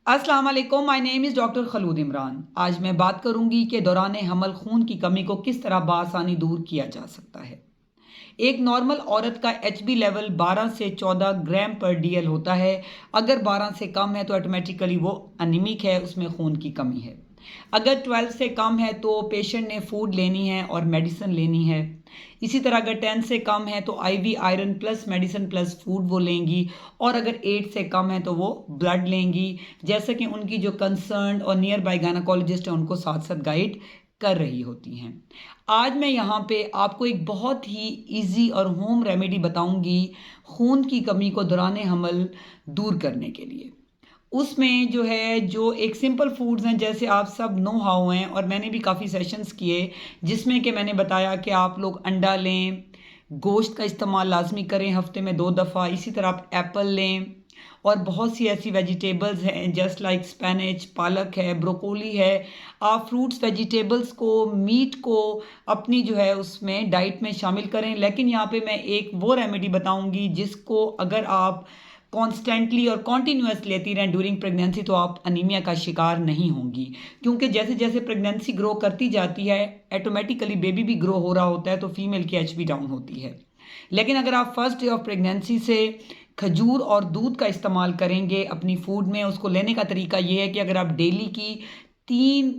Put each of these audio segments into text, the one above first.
अस्सलाम वालेकुम, my name is doctor Khulood Imran. आज मैं बात करूंगी कि दौरान हमल खून की कमी को किस तरह बआसानी दूर किया जा सकता है। एक नॉर्मल औरत का एचबी लेवल 12 से 14 ग्राम पर डीएल होता है। अगर 12 से कम है तो ऑटोमेटिकली वो अनिमिक है, उसमें खून की कमी है। अगर 12 से कम है तो पेशेंट ने फूड लेनी है और मेडिसिन लेनी है। इसी तरह अगर 10 से कम है तो IV iron plus medicine plus food वो लेंगी। और अगर 8 से कम है तो वो ब्लड लेंगी, जैसे कि उनकी जो कंसर्न और नियर बाय गायनेकोलॉजिस्ट है उनको साथ साथ गाइड कर रही होती हैं। आज मैं यहाँ पे आपको एक बहुत ही इजी और होम रेमेडी बताऊंगी खून की कमी को दौरान हमल दूर करने के लिए। उसमें जो है जो एक सिंपल फूड्स हैं, जैसे आप सब नो हाउ हैं और मैंने भी काफ़ी सेशंस किए जिसमें कि मैंने बताया कि आप लोग अंडा लें, गोश्त का इस्तेमाल लाजमी करें हफ्ते में 2 दफ़ा। इसी तरह आप एप्पल लें और बहुत सी ऐसी वेजिटेबल्स हैं जस्ट लाइक स्पेनिच, पालक है, ब्रोकोली है। आप फ्रूट्स वेजिटेबल्स को, मीट को अपनी जो है उसमें डाइट में शामिल करें। लेकिन यहाँ पे मैं एक वो रेमेडी बताऊंगी जिसको अगर आप कॉन्स्टेंटली और कॉन्टीन्यूस लेती रहें ड्यूरिंग प्रेगनेंसी तो आप अनीमिया का शिकार नहीं होंगी। क्योंकि जैसे जैसे प्रेगनेंसी ग्रो करती जाती है ऑटोमेटिकली बेबी भी ग्रो हो रहा होता है तो फीमेल की एचबी डाउन होती है। लेकिन अगर आप फर्स्ट डे ऑफ प्रेगनेंसी से खजूर और दूध का इस्तेमाल करेंगे अपनी फूड में, उसको लेने का तरीका ये है कि अगर आप डेली की 3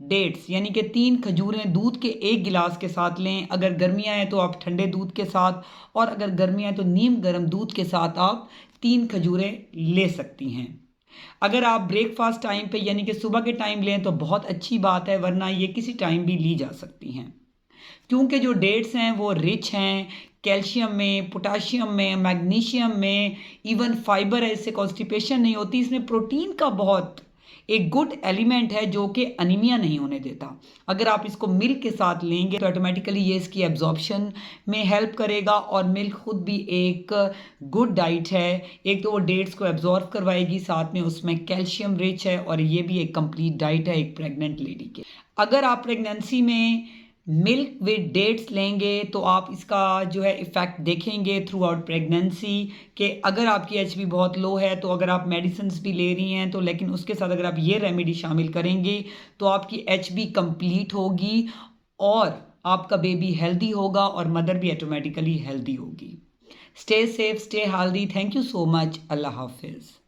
डेट्स यानी कि 3 खजूरें दूध के 1 गिलास के साथ लें। अगर गर्मियाँ हैं तो आप ठंडे दूध के साथ, और अगर गर्मियाँ हैं तो नीम गर्म दूध के साथ आप 3 खजूरें ले सकती हैं। अगर आप ब्रेकफास्ट टाइम पे यानी कि सुबह के टाइम लें तो बहुत अच्छी बात है, वरना ये किसी टाइम भी ली जा सकती हैं। क्योंकि जो डेट्स हैं वो रिच हैं कैल्शियम में, पोटाशियम में, मैग्नीशियम में, इवन फाइबर है, इससे कॉन्स्टिपेशन नहीं होती। इसमें प्रोटीन का बहुत एक गुड एलिमेंट है जो कि अनीमिया नहीं होने देता। अगर आप इसको मिल्क के साथ लेंगे तो ऑटोमेटिकली ये इसकी एब्जॉर्प्शन में हेल्प करेगा। और मिल्क खुद भी एक गुड डाइट है। एक तो वो डेट्स को एब्जॉर्ब करवाएगी, साथ में उसमें कैल्शियम रिच है, और ये भी एक कंप्लीट डाइट है एक प्रेग्नेंट लेडी के। अगर आप प्रेगनेंसी में मिल्क विद डेट्स लेंगे तो आप इसका जो है इफ़ेक्ट देखेंगे थ्रू आउट प्रेगनेंसी। कि अगर आपकी एचबी बहुत लो है तो अगर आप मेडिसिन भी ले रही हैं तो, लेकिन उसके साथ अगर आप ये रेमेडी शामिल करेंगे तो आपकी एचबी कंप्लीट होगी और आपका बेबी हेल्दी होगा और मदर भी ऑटोमेटिकली हेल्दी होगी। Stay safe, stay healthy. Thank you so much. अल्लाह हाफिज़।